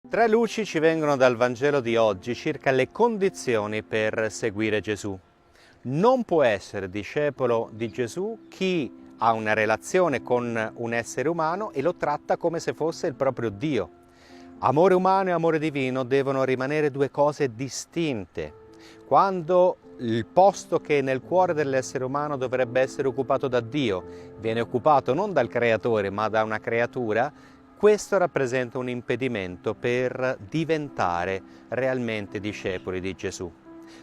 Tre luci ci vengono dal Vangelo di oggi circa le condizioni per seguire Gesù. Non può essere discepolo di Gesù chi ha una relazione con un essere umano e lo tratta come se fosse il proprio Dio. Amore umano e amore divino devono rimanere due cose distinte. Quando il posto che nel cuore dell'essere umano dovrebbe essere occupato da Dio viene occupato non dal creatore ma da una creatura, questo rappresenta un impedimento per diventare realmente discepoli di Gesù.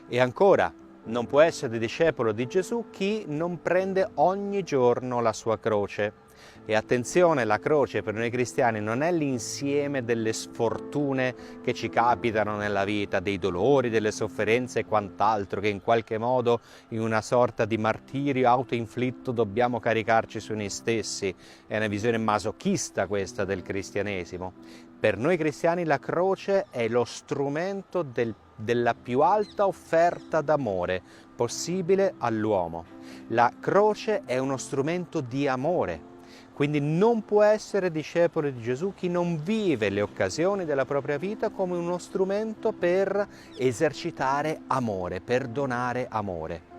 E ancora, non può essere discepolo di Gesù chi non prende ogni giorno la sua croce. E attenzione, la croce per noi cristiani non è l'insieme delle sfortune che ci capitano nella vita, dei dolori, delle sofferenze e quant'altro, che in qualche modo in una sorta di martirio autoinflitto dobbiamo caricarci su noi stessi. È una visione masochista questa del cristianesimo. Per noi cristiani la croce è lo strumento della più alta offerta d'amore possibile all'uomo. La croce è uno strumento di amore. Quindi non può essere discepolo di Gesù chi non vive le occasioni della propria vita come uno strumento per esercitare amore, per donare amore.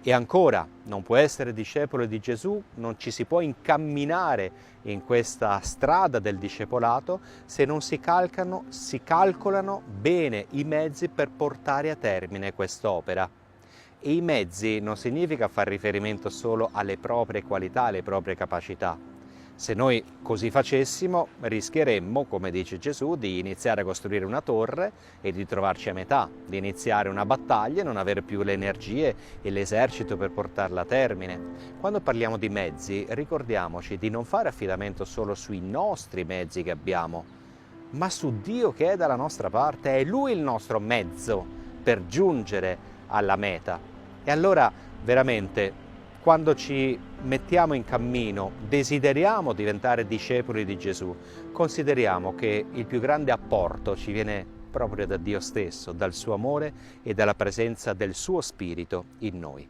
E ancora, non può essere discepolo di Gesù, non ci si può incamminare in questa strada del discepolato se non si calcolano bene i mezzi per portare a termine quest'opera. E i mezzi non significa far riferimento solo alle proprie qualità, alle proprie capacità. Se noi così facessimo, rischieremmo, come dice Gesù, di iniziare a costruire una torre e di trovarci a metà, di iniziare una battaglia e non avere più le energie e l'esercito per portarla a termine. Quando parliamo di mezzi, ricordiamoci di non fare affidamento solo sui nostri mezzi che abbiamo, ma su Dio che è dalla nostra parte. È Lui il nostro mezzo per giungere alla meta. E allora, veramente, quando ci mettiamo in cammino, desideriamo diventare discepoli di Gesù, consideriamo che il più grande apporto ci viene proprio da Dio stesso, dal suo amore e dalla presenza del suo Spirito in noi.